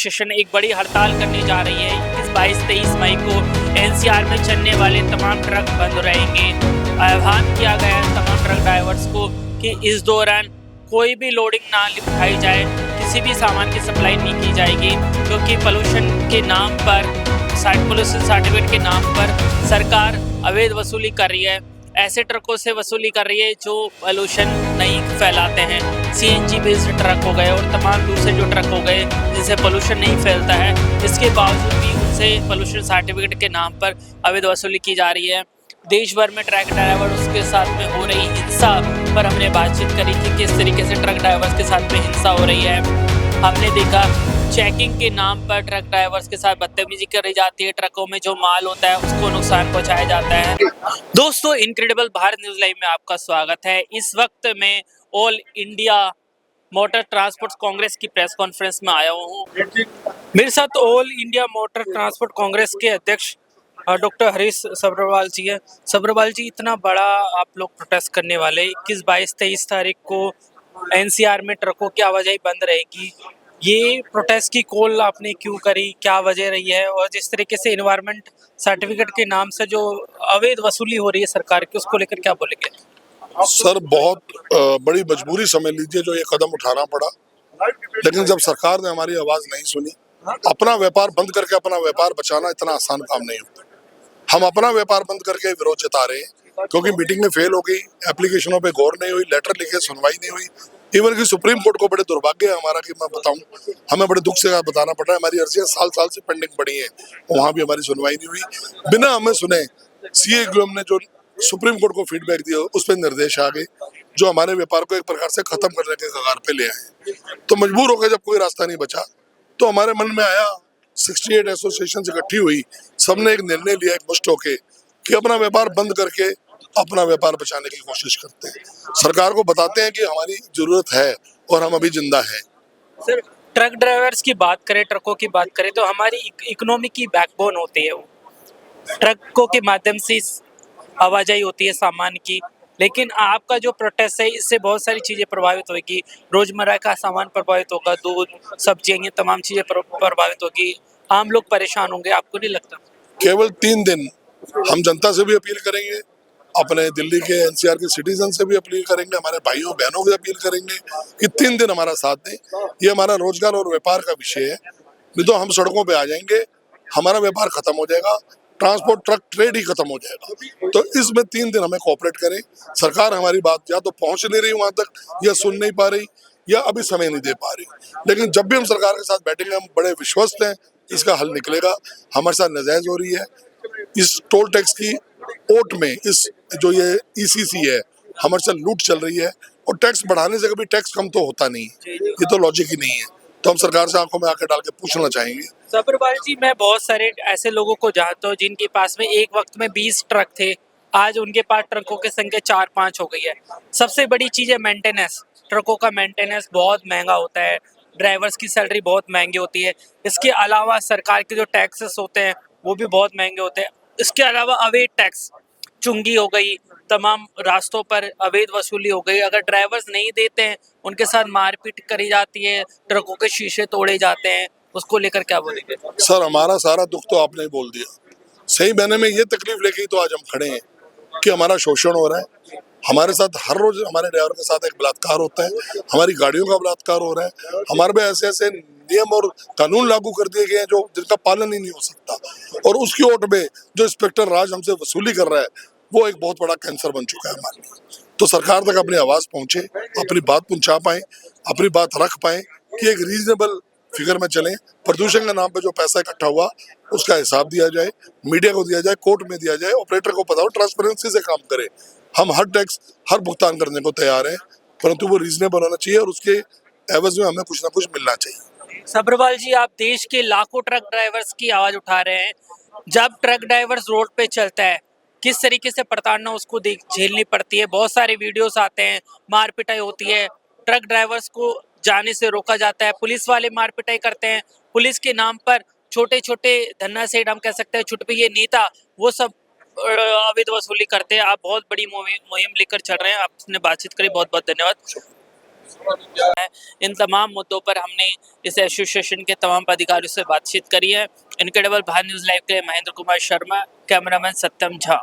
Association एक बड़ी हड़ताल करने जा रही है। 21, 22, 23 मई को एनसीआर में चलने वाले तमाम ट्रक बंद रहेंगे। आह्वान किया गया है तमाम ट्रक ड्राइवर्स को कि इस दौरान कोई भी लोडिंग ना उठाई जाए, किसी भी सामान की सप्लाई नहीं की जाएगी, क्योंकि पोल्यूशन के नाम पर, पोल्यूशन सर्टिफिकेट के नाम पर सरकार अवैध वसूली कर रही है। ऐसे ट्रकों से वसूली कर रही है जो पोल्यूशन नहीं फैलाते हैं। सीएनजी बेस्ड ट्रक हो गए और तमाम दूसरे जो ट्रक हो गए जिनसे पोल्यूशन नहीं फैलता है, इसके बावजूद भी उनसे पोल्यूशन सर्टिफिकेट के नाम पर अवैध वसूली की जा रही है। देश भर में ट्रक ड्राइवर उसके साथ में हो रही हिंसा पर हमने बातचीत करी कि किस तरीके से ट्रक ड्राइवर्स के साथ में हिंसा हो रही है। हमने देखा चेकिंग के नाम पर ट्रक ड्राइवर्स के साथ बदतमीजी करी जाती है, ट्रकों में जो माल होता है उसको नुकसान पहुंचाया जाता है। दोस्तों, इनक्रेडिबल भारत न्यूज लाइव में आपका स्वागत है। इस वक्त मैं all India motor transport Congress की प्रेस कॉन्फ्रेंस में आया हूँ। मेरे साथ all India motor transport Congress के अध्यक्ष डॉक्टर हरीश सब्रवाल जी है। सब्रवाल जी, इतना बड़ा आप लोग प्रोटेस्ट करने वाले, 21, 22, 23 तारीख को एनसीआर में ट्रकों की आवाजाही बंद रहेगी, ये प्रोटेस्ट की कॉल आपने क्यों करी, क्या वजह रही है? और जिस तरीके से एनवायरनमेंट सर्टिफिकेट के नाम से जो अवैध वसूली हो रही है सरकार की, उसको लेकर क्या बोलेंगे? सर, बहुत बड़ी मजबूरी समझ लीजिए जो ये कदम उठाना पड़ा, लेकिन जब सरकार ने हमारी आवाज नहीं सुनी, अपना व्यापार बंद करके अपना व्यापार बचाना इतना आसान काम नहीं होता। हम अपना व्यापार बंद करके विरोध जता रहे हैं क्योंकि मीटिंग में फेल हो गई, एप्लीकेशनों पे गौर नहीं हुई, लेटर लिखे सुनवाई नहीं हुई। इवन कि सुप्रीम कोर्ट को बड़े दुर्भाग्य है हमारा कि मैं बताऊं, हमें बड़े दुख से बताना पड़ रहा है, हमारी अर्जियां साल साल से पेंडिंग पड़ी है, वहां भी हमारी सुनवाई नहीं हुई। बिना हमें सुने सीए ने जो सुप्रीम कोर्ट को फीडबैक दिया उस पर निर्देश आ गए जो हमारे व्यापार को एक प्रकार से खत्म करने के कगार पे ले आए। तो मजबूर होकर जब कोई रास्ता नहीं बचा तो हमारे मन में आया, 68 एसोसिएशन इकट्ठी हुई, सबने एक निर्णय लिया एक मुश्त होके कि अपना व्यापार बंद करके अपना व्यापार बचाने की कोशिश करते हैं। सरकार को बताते हैं कि हमारी जरूरत है और हम अभी जिंदा है। सर, ट्रक ड्राइवर्स की बात करें, ट्रकों की बात करें तो हमारी इकोनॉमी की बैकबोन होती है वो। ट्रकों के माध्यम से आवाजाही होती है सामान की, लेकिन आपका जो प्रोटेस्ट है इससे बहुत सारी चीज़ें प्रभावित होगी। रोजमर्रा का सामान प्रभावित होगा, दूध, सब्जियां, ये तमाम चीज़ें प्रभावित होगी, आम लोग परेशान होंगे, आपको नहीं लगता? केवल 3 दिन हम जनता से भी अपील करेंगे, अपने दिल्ली के एनसीआर के सिटीजन से भी अपील करेंगे, हमारे भाइयों बहनों से अपील करेंगे कि 3 दिन हमारा साथ दें। ये हमारा रोजगार और व्यापार का विषय है, नहीं तो हम सड़कों पे आ जाएंगे, हमारा व्यापार खत्म हो जाएगा, ट्रांसपोर्ट ट्रक ट्रेड ही खत्म हो जाएगा। तो इसमें 3 दिन हमें कोऑपरेट करें। सरकार हमारी बात या तो पहुंच नहीं रही वहां तक, या सुन नहीं पा रही, या अभी समय नहीं दे पा रही, लेकिन जब भी हम सरकार के साथ बैठेंगे हम बड़े विश्वस्त हैं इसका हल निकलेगा। हमारे साथ नाजायज हो रही है इस टोल टैक्स की ओट में, इस जो ये ईसीसी है हमारे साथ लूट चल रही है, और टैक्स बढ़ाने से कभी टैक्स कम तो होता नहीं है, ये तो लॉजिक ही नहीं है। तो हम सरकार से आंखों में आंखें डाल के पूछना चाहेंगे। सब्रवाल जी, मैं बहुत सारे ऐसे लोगों को जानता हूँ जिनके पास में एक वक्त में 20 ट्रक थे, आज उनके पास ट्रकों की संख्या 4-5 हो गई है। सबसे बड़ी चीज़ है मेंटेनेंस। ट्रकों का मेंटेनेंस बहुत महंगा होता है, ड्राइवर्स की सैलरी बहुत महंगी होती है। इसके अलावा सरकार के जो टैक्सेस होते हैं वो भी बहुत महंगे होते हैं। इसके अलावा अवैध टैक्स, चुंगी हो गई, तमाम रास्तों पर अवैध वसूली हो गई। अगर ड्राइवर्स नहीं देते हैं उनके साथ मारपीट करी जाती है, ट्रकों के शीशे तोड़े जाते हैं, उसको लेकर क्या बोलेंगे? सर, हमारा सारा दुख तो आपने ही बोल दिया। सही महीने में ये तकलीफ लेके ही तो आज हम खड़े हैं कि हमारा शोषण हो रहा है। हमारे साथ हर रोज हमारे ड्राइवर के साथ एक बलात्कार होता है, हमारी गाड़ियों का बलात्कार हो रहा है, हमारे पे ऐसे ऐसे नियम और कानून लागू कर दिए गए हैं जो जिनका पालन ही नहीं हो सकता, और उसकी ओट में जो इंस्पेक्टर राज हमसे वसूली कर रहा है वो एक बहुत बड़ा कैंसर बन चुका है हमारे लिए। तो सरकार तक अपनी आवाज पहुंचे, अपनी बात पहुंचा पाए, अपनी बात रख पाए कि एक रीजनेबल फिगर में चलें। प्रदूषण के नाम पे जो पैसा इकट्ठा हुआ उसका हिसाब दिया जाए, मीडिया को दिया जाए, कोर्ट में दिया जाए, ऑपरेटर को पता हो, ट्रांसपेरेंसी से काम करे। हम हर टैक्स हर भुगतान करने को तैयार हैं, परंतु वो रीजनेबल होना चाहिए और उसके एवज में हमें कुछ ना कुछ मिलना चाहिए। सब्रवाल जी, आप देश के लाखों ट्रक ड्राइवर्स की आवाज उठा रहे हैं। जब ट्रक ड्राइवर्स रोड पे चलता है किस तरीके से प्रताड़ना उसको झेलनी पड़ती है। बहुत सारे वीडियोस आते हैं, मार पिटाई होती है, ट्रक ड्राइवर्स को जाने से रोका जाता है, पुलिस वाले मार पिटाई करते हैं, पुलिस के नाम पर छोटे छोटे धन्ना सेठ, हम कह सकते हैं छुटपुइये नेता, वो सब अवैध वसूली करते हैं। आप बहुत बड़ी मुहिम लेकर चल रहे हैं। आपने बातचीत करी, बहुत बहुत धन्यवाद। इन तमाम मुद्दों पर हमने इस एसोसिएशन के तमाम पदाधिकारियों से बातचीत करी है। इनक्रेडिबल भारत न्यूज़ लाइव के लिए महेंद्र कुमार शर्मा, कैमरामैन सत्यम झा।